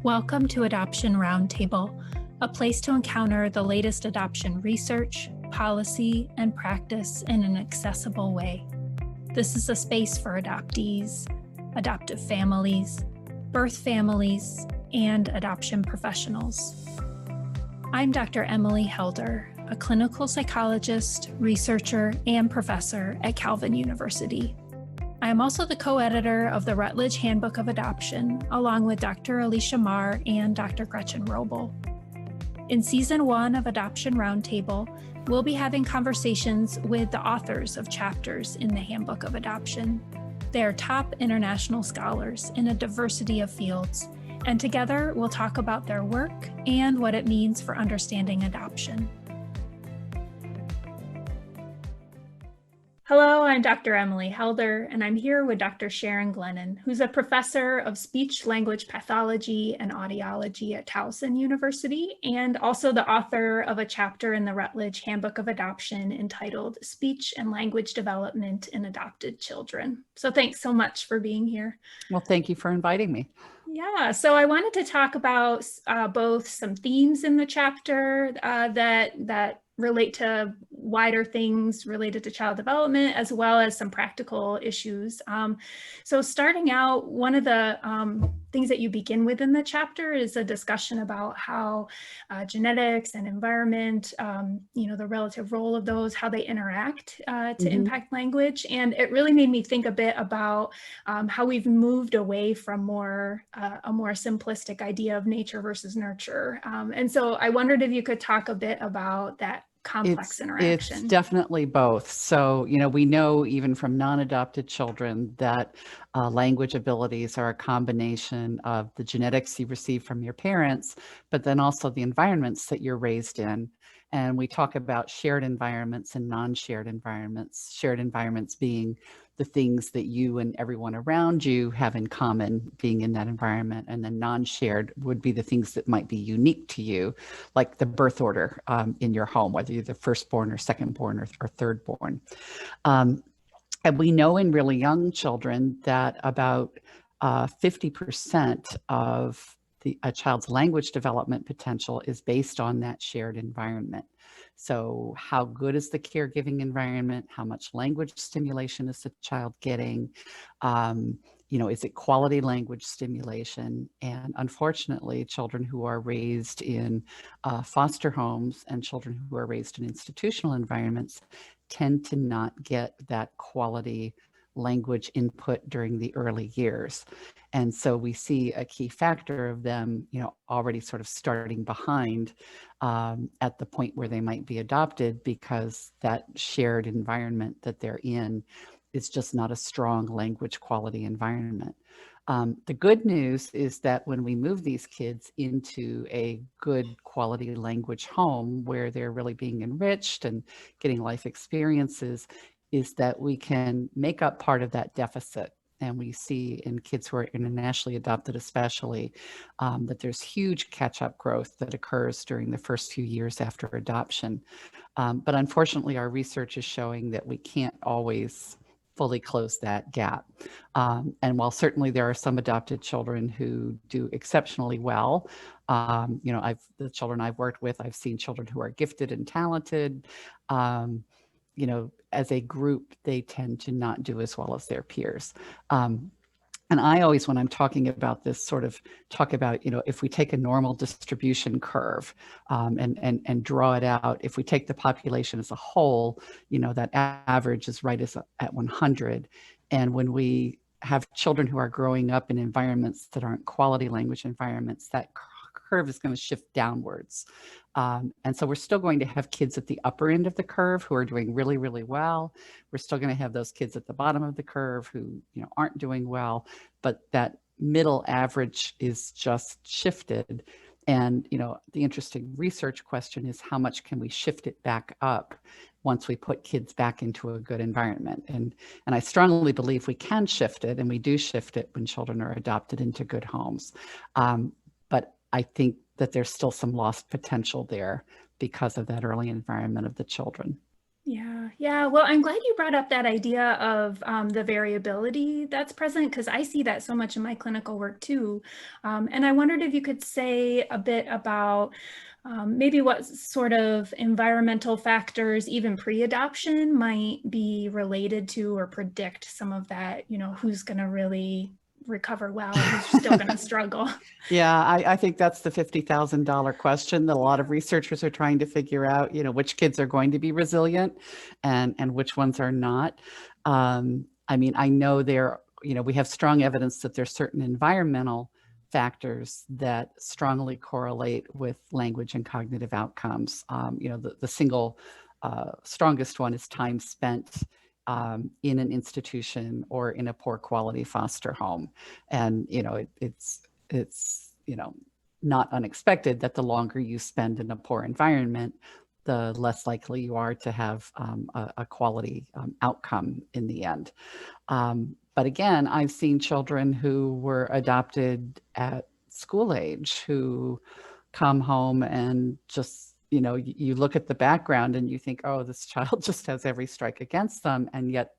Welcome to Adoption Roundtable, a place to encounter the latest adoption research, policy, and practice in an accessible way. This is a space for adoptees, adoptive families, birth families, and adoption professionals. I'm Dr. Emily Helder, a clinical psychologist, researcher, and professor at Calvin University. I am also the co-editor of the Rutledge Handbook of Adoption, along with Dr. Alicia Marr and Dr. Gretchen Roble. In Season 1 of Adoption Roundtable, we'll be having conversations with the authors of chapters in the Handbook of Adoption. They are top international scholars in a diversity of fields, and together we'll talk about their work and what it means for understanding adoption. Hello, I'm Dr. Emily Helder, and I'm here with Dr. Sharon Glennen, who's a professor of speech-language pathology and audiology at Towson University, and also the author of a chapter in the Rutledge Handbook of Adoption entitled Speech and Language Development in Adopted Children. So thanks so much for being here. Well, thank you for inviting me. Yeah, so I wanted to talk about both some themes in the chapter that relate to wider things related to child development, as well as some practical issues. So starting out, one of the things that you begin with in the chapter is a discussion about how genetics and environment, the relative role of those, how they interact to impact language. And it really made me think a bit about how we've moved away from a more simplistic idea of nature versus nurture. And so I wondered if you could talk a bit about that complex interaction. It's definitely both. So, we know even from non-adopted children that language abilities are a combination of the genetics you receive from your parents, but then also the environments that you're raised in. And we talk about shared environments and non-shared environments, shared environments being the things that you and everyone around you have in common being in that environment. And then non-shared would be the things that might be unique to you, like the birth order in your home, whether you're the firstborn or secondborn or thirdborn. And we know in really young children that about 50% of a child's language development potential is based on that shared environment. So how good is the caregiving environment? How much language stimulation is the child getting? Is it quality language stimulation? And unfortunately, children who are raised in foster homes and children who are raised in institutional environments tend to not get that quality language input during the early years. And so we see a key factor of them, already sort of starting behind at the point where they might be adopted, because that shared environment that they're in is just not a strong language quality environment. The good news is that when we move these kids into a good quality language home where they're really being enriched and getting life experiences, is that we can make up part of that deficit. And we see in kids who are internationally adopted especially, that there's huge catch-up growth that occurs during the first few years after adoption. But unfortunately, our research is showing that we can't always fully close that gap. And while certainly there are some adopted children who do exceptionally well, the children I've worked with, I've seen children who are gifted and talented. As a group, they tend to not do as well as their peers. And I always, when I'm talking about this, sort of talk about, if we take a normal distribution curve and draw it out, if we take the population as a whole, that average is right at 100. And when we have children who are growing up in environments that aren't quality language environments, that curve is going to shift downwards. And so we're still going to have kids at the upper end of the curve who are doing really, really well. We're still going to have those kids at the bottom of the curve who, aren't doing well, but that middle average is just shifted. And, the interesting research question is how much can we shift it back up once we put kids back into a good environment? And I strongly believe we can shift it, and we do shift it when children are adopted into good homes. But I think that there's still some lost potential there because of that early environment of the children. Yeah, yeah. Well, I'm glad you brought up that idea of the variability that's present, because I see that so much in my clinical work too. And I wondered if you could say a bit about maybe what sort of environmental factors, even pre-adoption, might be related to or predict some of that, who's going to really recover well, who's still going to struggle. Yeah, I think that's the $50,000 question that a lot of researchers are trying to figure out, which kids are going to be resilient and which ones are not. I mean, I know we have strong evidence that there's certain environmental factors that strongly correlate with language and cognitive outcomes. The single strongest one is time spent in an institution or in a poor quality foster home. And, it's not unexpected that the longer you spend in a poor environment, the less likely you are to have a quality outcome in the end. But again, I've seen children who were adopted at school age who come home and just, you look at the background and you think, oh, this child just has every strike against them, and yet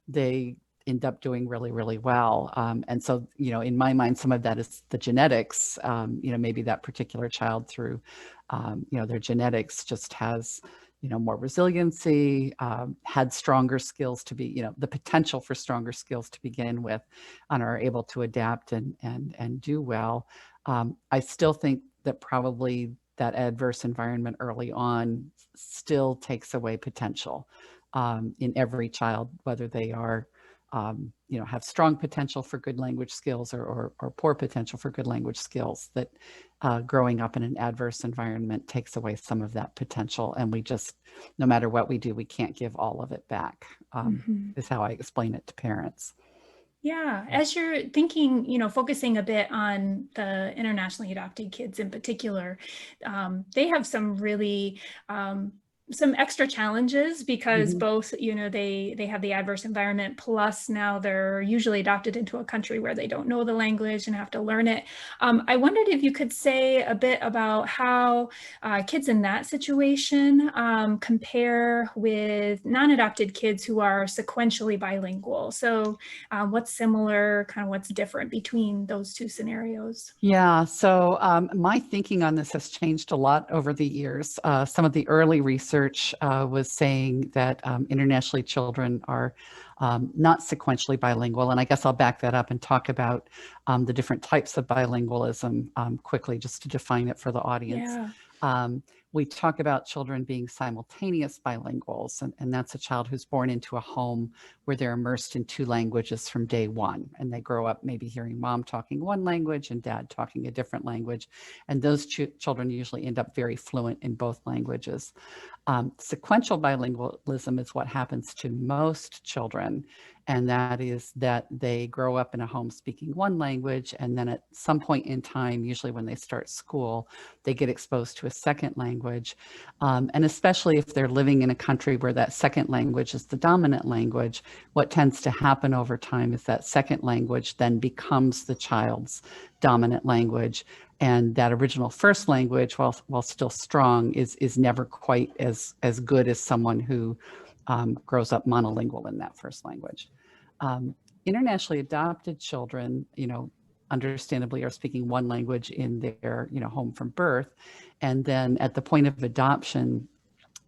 they end up doing really, really well. And so, in my mind, some of that is the genetics. Maybe that particular child through, their genetics just has, more resiliency, had stronger skills to be, the potential for stronger skills to begin with, and are able to adapt and do well. I still think that probably that adverse environment early on still takes away potential in every child, whether they are have strong potential for good language skills or poor potential for good language skills, that growing up in an adverse environment takes away some of that potential. And we just, no matter what we do, we can't give all of it back, is how I explain it to parents. Yeah, as you're thinking, focusing a bit on the internationally adopted kids in particular, they have some really some extra challenges because both, they have the adverse environment, plus now they're usually adopted into a country where they don't know the language and have to learn it. I wondered if you could say a bit about how kids in that situation compare with non-adopted kids who are sequentially bilingual. So what's similar, kind of what's different between those two scenarios? Yeah, so my thinking on this has changed a lot over the years. Some of the early research was saying that internationally children are not sequentially bilingual. And I guess I'll back that up and talk about the different types of bilingualism quickly, just to define it for the audience. Yeah. We talk about children being simultaneous bilinguals, and that's a child who's born into a home where they're immersed in two languages from day one, and they grow up maybe hearing mom talking one language and dad talking a different language, and those children usually end up very fluent in both languages. Sequential bilingualism is what happens to most children, and that is that they grow up in a home speaking one language, and then at some point in time, usually when they start school, they get exposed to a second language. And especially if they're living in a country where that second language is the dominant language, what tends to happen over time is that second language then becomes the child's dominant language. And that original first language, while still strong, is never quite as good as someone who grows up monolingual in that first language. Internationally adopted children, understandably are speaking one language in their, home from birth. And then at the point of adoption,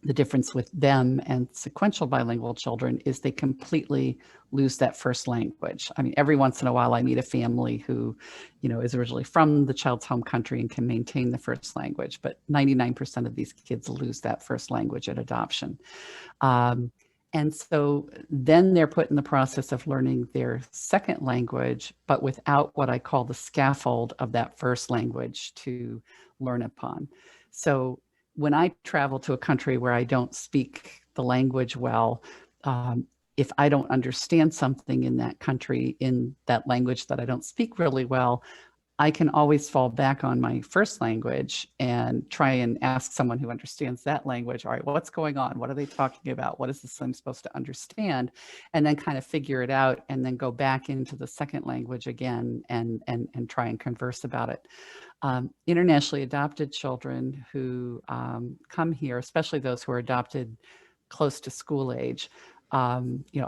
the difference with them and sequential bilingual children is they completely lose that first language. I mean, every once in a while I meet a family who, is originally from the child's home country and can maintain the first language, but 99% of these kids lose that first language at adoption. And so then they're put in the process of learning their second language, but without what I call the scaffold of that first language to learn upon. So when I travel to a country where I don't speak the language well, if I don't understand something in that country, in that language that I don't speak really well, I can always fall back on my first language and try and ask someone who understands that language, all right, well, what's going on? What are they talking about? What is this I'm supposed to understand? And then kind of figure it out and then go back into the second language again and try and converse about it. Internationally adopted children who come here, especially those who are adopted close to school age,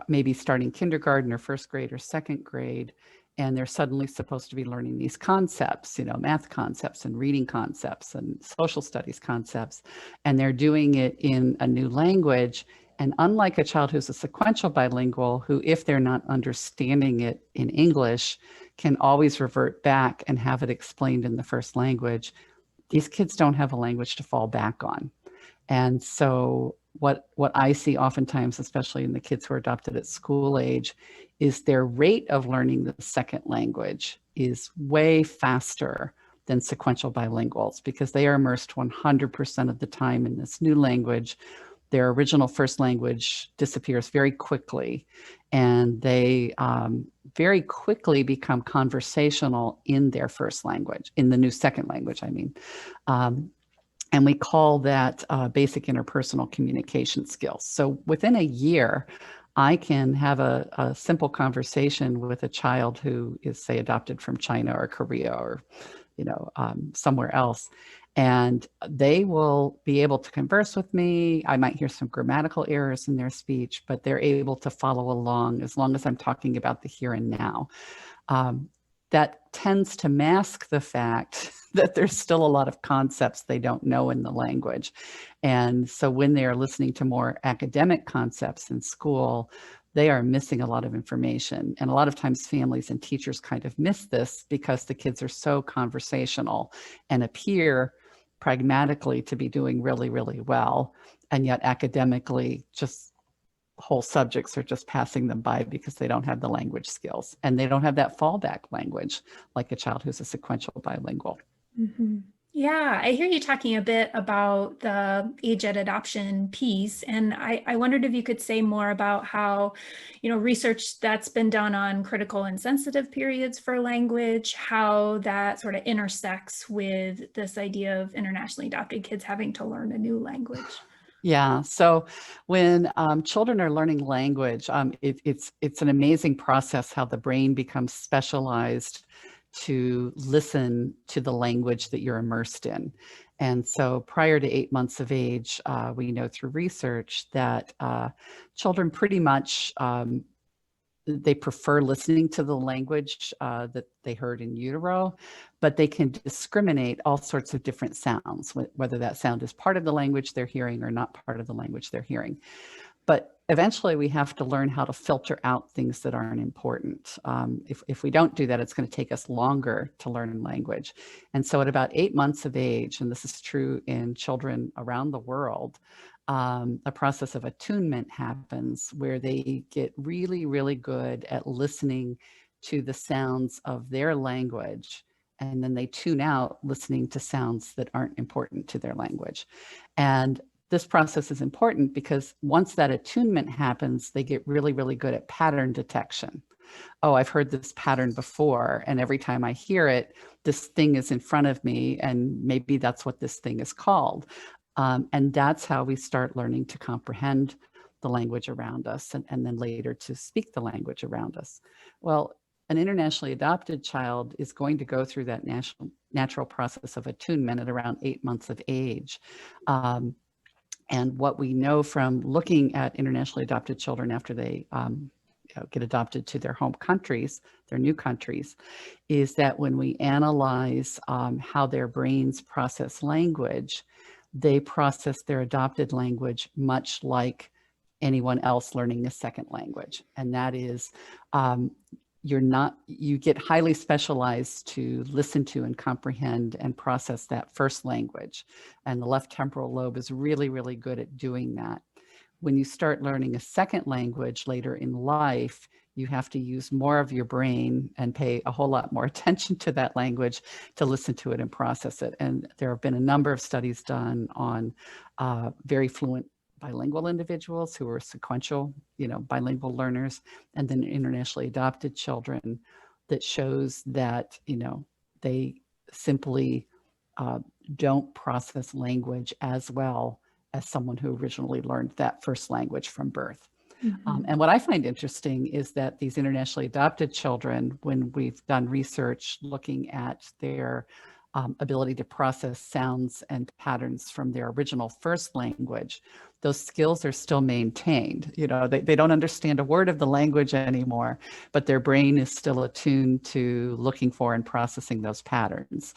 maybe starting kindergarten or first grade or second grade, and they're suddenly supposed to be learning these concepts, math concepts and reading concepts and social studies concepts, and they're doing it in a new language. And unlike a child who's a sequential bilingual, who, if they're not understanding it in English, can always revert back and have it explained in the first language, these kids don't have a language to fall back on. And so what I see oftentimes, especially in the kids who are adopted at school age, is their rate of learning the second language is way faster than sequential bilinguals, because they are immersed 100% of the time in this new language. Their original first language disappears very quickly, and they very quickly become conversational in their first language, in the new second language, I mean. And we call that basic interpersonal communication skills. So within a year, I can have a simple conversation with a child who is, say, adopted from China or Korea or, somewhere else. And they will be able to converse with me. I might hear some grammatical errors in their speech, but they're able to follow along as long as I'm talking about the here and now. That tends to mask the fact that there's still a lot of concepts they don't know in the language. And so when they are listening to more academic concepts in school, they are missing a lot of information. And a lot of times families and teachers kind of miss this because the kids are so conversational and appear pragmatically to be doing really, really well. And yet academically, just whole subjects are just passing them by because they don't have the language skills, and they don't have that fallback language like a child who's a sequential bilingual. Mm-hmm. Yeah, I hear you talking a bit about the age at adoption piece, and I wondered if you could say more about how, research that's been done on critical and sensitive periods for language, how that sort of intersects with this idea of internationally adopted kids having to learn a new language. Yeah. So when children are learning language, it's an amazing process how the brain becomes specialized to listen to the language that you're immersed in. And so prior to 8 months of age, we know through research that children pretty much they prefer listening to the language that they heard in utero, but they can discriminate all sorts of different sounds, whether that sound is part of the language they're hearing or not part of the language they're hearing. But eventually we have to learn how to filter out things that aren't important. If we don't do that, it's going to take us longer to learn language. And so at about 8 months of age, and this is true in children around the world, a process of attunement happens where they get really, really good at listening to the sounds of their language. And then they tune out listening to sounds that aren't important to their language. And this process is important because once that attunement happens, they get really, really good at pattern detection. Oh, I've heard this pattern before, and every time I hear it, this thing is in front of me, and maybe that's what this thing is called. And that's how we start learning to comprehend the language around us, and then later to speak the language around us. Well, an internationally adopted child is going to go through that natural process of attunement at around 8 months of age. And what we know from looking at internationally adopted children after they get adopted to their home countries, their new countries, is that when we analyze how their brains process language, they process their adopted language much like anyone else learning a second language. And that is, you get highly specialized to listen to and comprehend and process that first language. And the left temporal lobe is really, really good at doing that. When you start learning a second language later in life, you have to use more of your brain and pay a whole lot more attention to that language to listen to it and process it. And there have been a number of studies done on very fluent bilingual individuals who are sequential, bilingual learners, and then internationally adopted children that shows that, they simply don't process language as well as someone who originally learned that first language from birth. Mm-hmm. And what I find interesting is that these internationally adopted children, when we've done research looking at their ability to process sounds and patterns from their original first language, those skills are still maintained. You know, they don't understand a word of the language anymore, but their brain is still attuned to looking for and processing those patterns,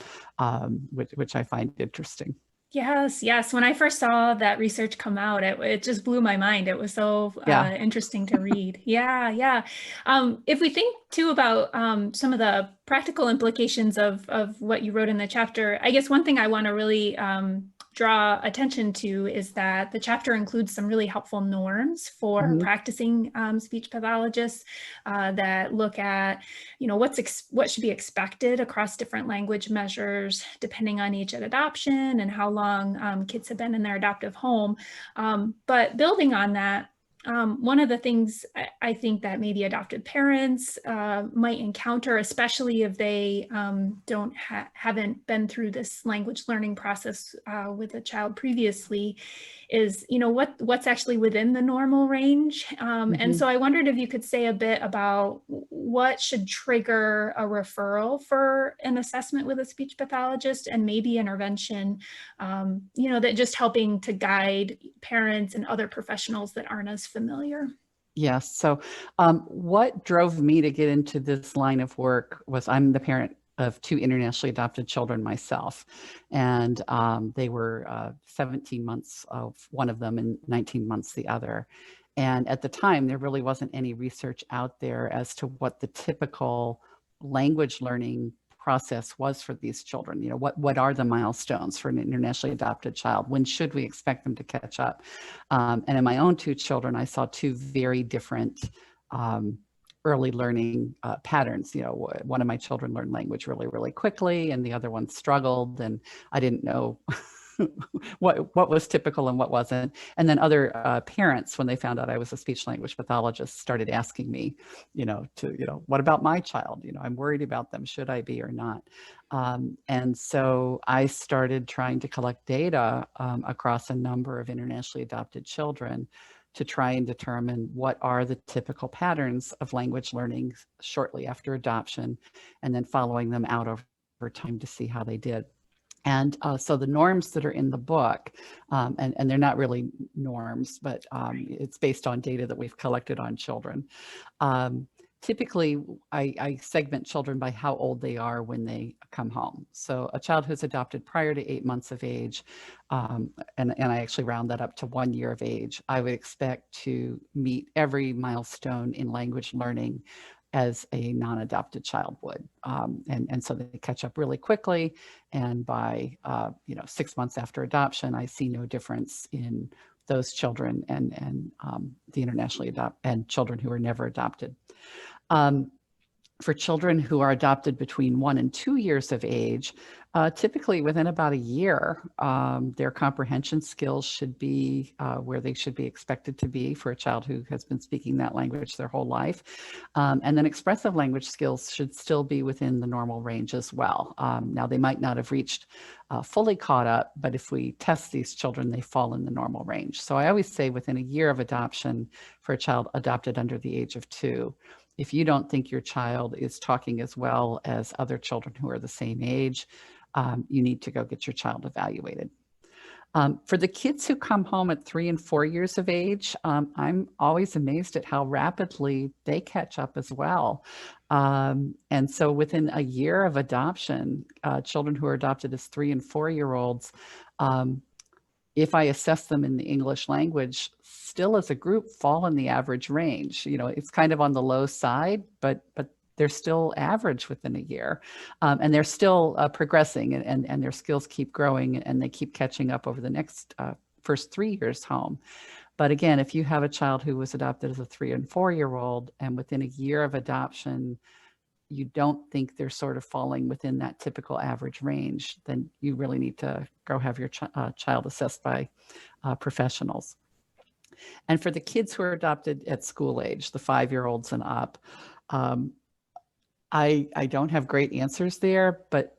which I find interesting. Yes, yes. When I first saw that research come out, it just blew my mind. It was so Yeah. interesting to read. Yeah, yeah. If we think too about some of the practical implications of what you wrote in the chapter, I guess one thing I want to really draw attention to is that the chapter includes some really helpful norms for practicing speech pathologists that look at, what should be expected across different language measures, depending on age at adoption and how long kids have been in their adoptive home. But building on that, one of the things I think that maybe adopted parents might encounter, especially if they haven't been through this language learning process with a child previously, is what's actually within the normal range. And so I wondered if you could say a bit about what should trigger a referral for an assessment with a speech pathologist, and maybe intervention, that just helping to guide parents and other professionals that aren't as familiar. Yes. So what drove me to get into this line of work was I'm the parent of 2 internationally adopted children myself. And they were 17 months of one of them and 19 months the other. And at the time, there really wasn't any research out there as to what the typical language learning process was for these children. You know, what are the milestones for an internationally adopted child? When should we expect them to catch up? And in my own 2 children, I saw 2 very different early learning patterns. You know, one of my children learned language really, really quickly, and the other one struggled, and I didn't know what was typical and what wasn't. And then other parents, when they found out I was a speech language pathologist, started asking me, what about my child? I'm worried about them. Should I be or not? And so I started trying to collect data across a number of internationally adopted children to try and determine what are the typical patterns of language learning shortly after adoption, and then following them out over time to see how they did. And so the norms that are in the book, and they're not really norms, but it's based on data that we've collected on children. Typically, I segment children by how old they are when they come home. So a child who's adopted prior to 8 months of age, and I actually round that up to 1 year of age, I would expect to meet every milestone in language learning as a non-adopted child would. And so they catch up really quickly. And by 6 months after adoption, I see no difference in those children and the internationally adopted and children who are never adopted. For children who are adopted between 1 and 2 years of age, typically within about a year, their comprehension skills should be where they should be expected to be for a child who has been speaking that language their whole life. And then expressive language skills should still be within the normal range as well. Now, they might not have reached fully caught up, but if we test these children, they fall in the normal range. So I always say within a year of adoption for a child adopted under the age of 2, if you don't think your child is talking as well as other children who are the same age, you need to go get your child evaluated. For the kids who come home at 3 and 4 years of age, I'm always amazed at how rapidly they catch up as well. And so within a year of adoption, children who are adopted as 3 and 4 year olds, if I assess them in the English language, still as a group fall in the average range. It's kind of on the low side, but they're still average within a year. And they're still progressing, and their skills keep growing, and they keep catching up over the next first 3 years home. But again, if you have a child who was adopted as a 3 and 4 year old, and within a year of adoption, you don't think they're sort of falling within that typical average range, then you really need to go have your child assessed by professionals. And for the kids who are adopted at school age, the 5-year-olds and up, I don't have great answers there, but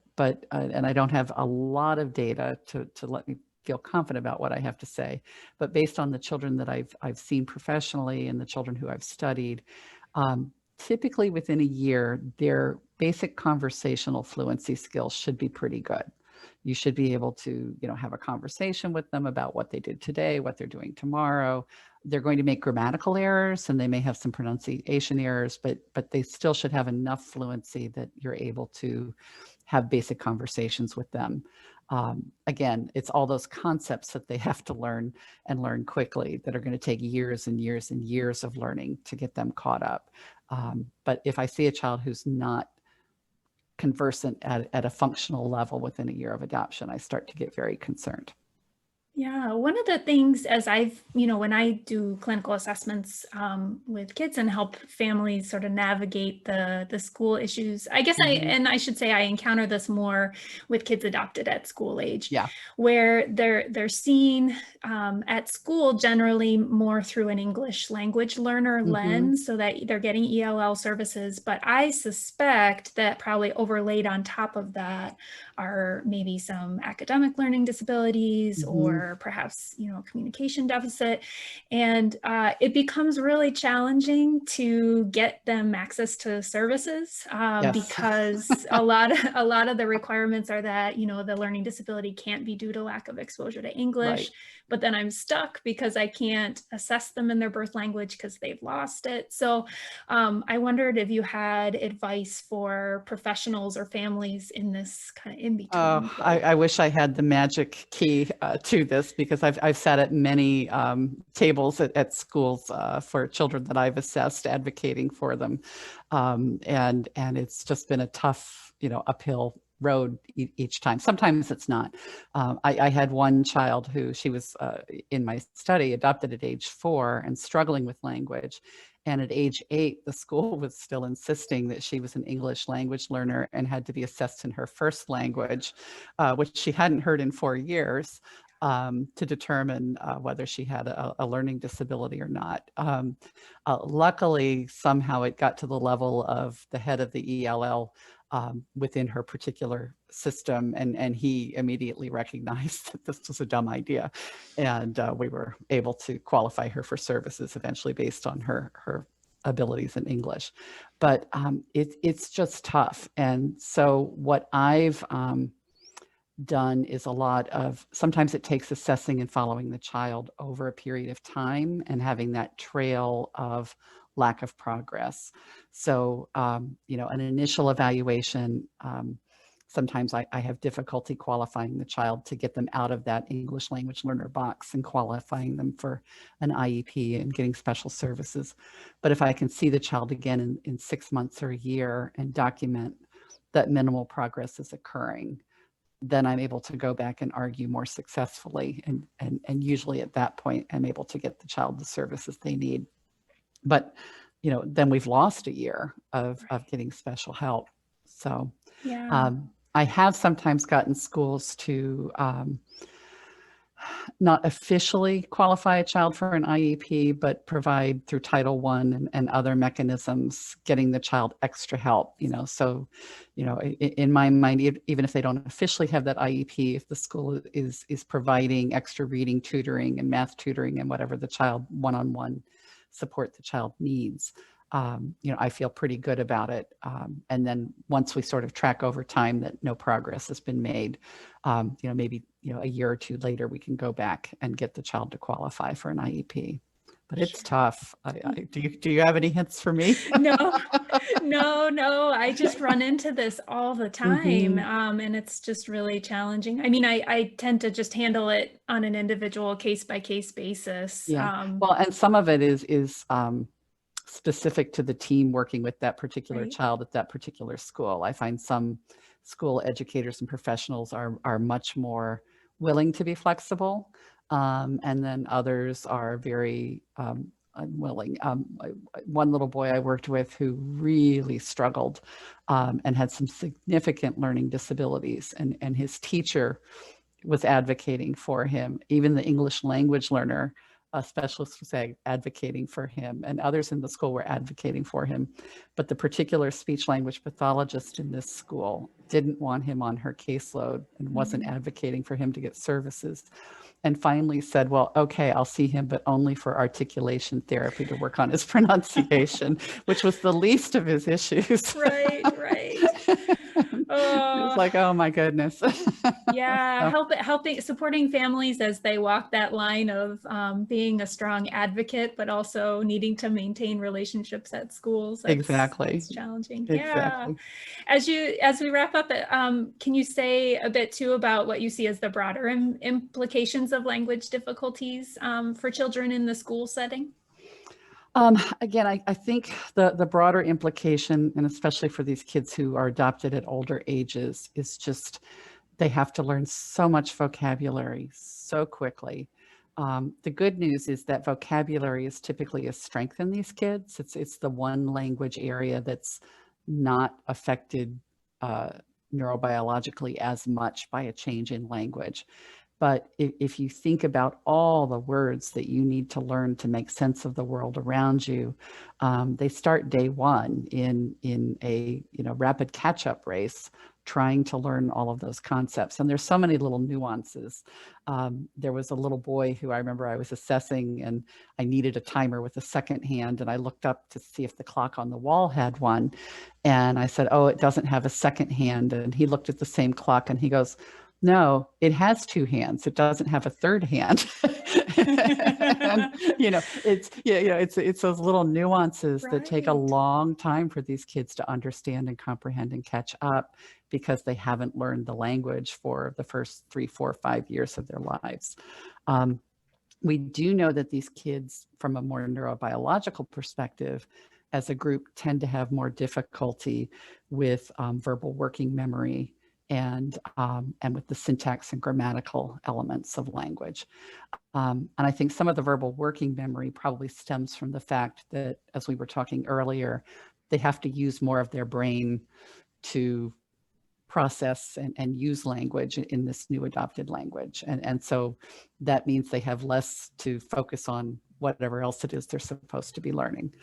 and I don't have a lot of data to let me feel confident about what I have to say. But based on the children that I've seen professionally and the children who I've studied, typically within a year, their basic conversational fluency skills should be pretty good. You should be able to, have a conversation with them about what they did today, what they're doing tomorrow. They're going to make grammatical errors and they may have some pronunciation errors, but they still should have enough fluency that you're able to have basic conversations with them. Again, it's all those concepts that they have to learn and learn quickly that are going to take years and years and years of learning to get them caught up. But if I see a child who's not conversant at a functional level within a year of adoption, I start to get very concerned. Yeah, one of the things as when I do clinical assessments with kids and help families sort of navigate the school issues, I guess I should say I encounter this more with kids adopted at school age, where they're seen at school generally more through an English language learner lens, so that they're getting ELL services. But I suspect that probably overlaid on top of that are maybe some academic learning disabilities or perhaps, communication deficit. And it becomes really challenging to get them access to services because a lot of the requirements are that, the learning disability can't be due to lack of exposure to English. But then I'm stuck because I can't assess them in their birth language because they've lost it. So I wondered if you had advice for professionals or families in this kind of in-between. I wish I had the magic key to this, because I've sat at many tables at schools for children that I've assessed, advocating for them. And it's just been a tough, uphill road each time. Sometimes it's not. I had one child who she was in my study, adopted at age 4 and struggling with language. And at age 8, the school was still insisting that she was an English language learner and had to be assessed in her first language, which she hadn't heard in 4 years, to determine whether she had a learning disability or not. Luckily, somehow it got to the level of the head of the ELL within her particular system, and he immediately recognized that this was a dumb idea, and we were able to qualify her for services eventually based on her abilities in English. But it's just tough. And so what I've done is a lot of, sometimes it takes assessing and following the child over a period of time and having that trail of lack of progress. So, an initial evaluation, sometimes I have difficulty qualifying the child to get them out of that English language learner box and qualifying them for an IEP and getting special services. But if I can see the child again in 6 months or a year and document that minimal progress is occurring, then I'm able to go back and argue more successfully. And usually at that point, I'm able to get the child the services they need. But, then we've lost a year of getting special help. So I have sometimes gotten schools to not officially qualify a child for an IEP, but provide through Title I and other mechanisms, getting the child extra help, So, in my mind, even if they don't officially have that IEP, if the school is providing extra reading tutoring and math tutoring and whatever the child one-on-one support the child needs, I feel pretty good about it. And then once we sort of track over time that no progress has been made, maybe, a year or 2 later, we can go back and get the child to qualify for an IEP. But it's tough. Do you have any hints for me? No. I just run into this all the time. And it's just really challenging. I mean, I tend to just handle it on an individual case-by-case basis. Well, and some of it is specific to the team working with that particular child at that particular school. I find some school educators and professionals are much more willing to be flexible, and then others are very unwilling. One little boy I worked with who really struggled and had some significant learning disabilities, and his teacher was advocating for him. Even the English language learner a specialist was advocating for him, and others in the school were advocating for him. But the particular speech language pathologist in this school didn't want him on her caseload and wasn't advocating for him to get services. And finally said, well, okay, I'll see him, but only for articulation therapy to work on his pronunciation, which was the least of his issues. Right. It was like, oh my goodness. Yeah, helping, supporting families as they walk that line of being a strong advocate, but also needing to maintain relationships at schools. Exactly. It's challenging. Exactly. Yeah. As we wrap up, can you say a bit too about what you see as the broader implications of language difficulties for children in the school setting? Again, I think the broader implication, and especially for these kids who are adopted at older ages, is just they have to learn so much vocabulary so quickly. The good news is that vocabulary is typically a strength in these kids. It's the one language area that's not affected neurobiologically as much by a change in language. But if you think about all the words that you need to learn to make sense of the world around you, they start day one in a rapid catch-up race, trying to learn all of those concepts. And there's so many little nuances. There was a little boy who I remember I was assessing, and I needed a timer with a second hand, and I looked up to see if the clock on the wall had one. And I said, oh, it doesn't have a second hand. And he looked at the same clock and he goes, no, it has two hands. It doesn't have a third hand. And, it's those little nuances that take a long time for these kids to understand and comprehend and catch up, because they haven't learned the language for the first 3, 4, 5 years of their lives. We do know that these kids, from a more neurobiological perspective, as a group, tend to have more difficulty with verbal working memory and with the syntax and grammatical elements of language. And I think some of the verbal working memory probably stems from the fact that, as we were talking earlier, they have to use more of their brain to process and use language in this new adopted language. And so that means they have less to focus on whatever else it is they're supposed to be learning.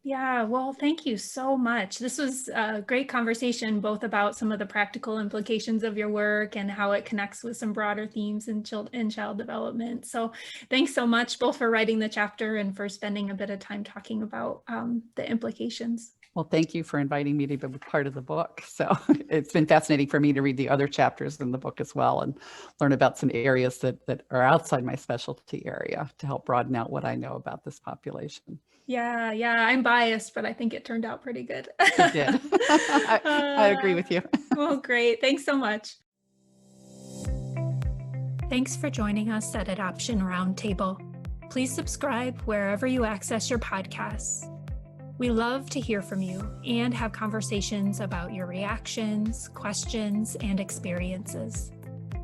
Yeah. Well, thank you so much. This was a great conversation, both about some of the practical implications of your work and how it connects with some broader themes in child development. So thanks so much, both for writing the chapter and for spending a bit of time talking about the implications. Well, thank you for inviting me to be part of the book. So it's been fascinating for me to read the other chapters in the book as well, and learn about some areas that are outside my specialty area to help broaden out what I know about this population. Yeah, I'm biased, but I think it turned out pretty good. It did. I agree with you. Well, great. Thanks so much. Thanks for joining us at Adoption Roundtable. Please subscribe wherever you access your podcasts. We love to hear from you and have conversations about your reactions, questions, and experiences.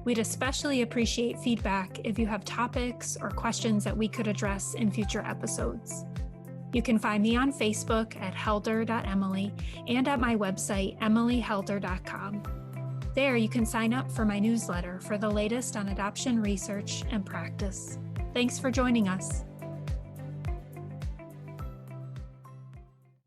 We'd especially appreciate feedback if you have topics or questions that we could address in future episodes. You can find me on Facebook at helder.emily and at my website, emilyhelder.com. There you can sign up for my newsletter for the latest on adoption research and practice. Thanks for joining us.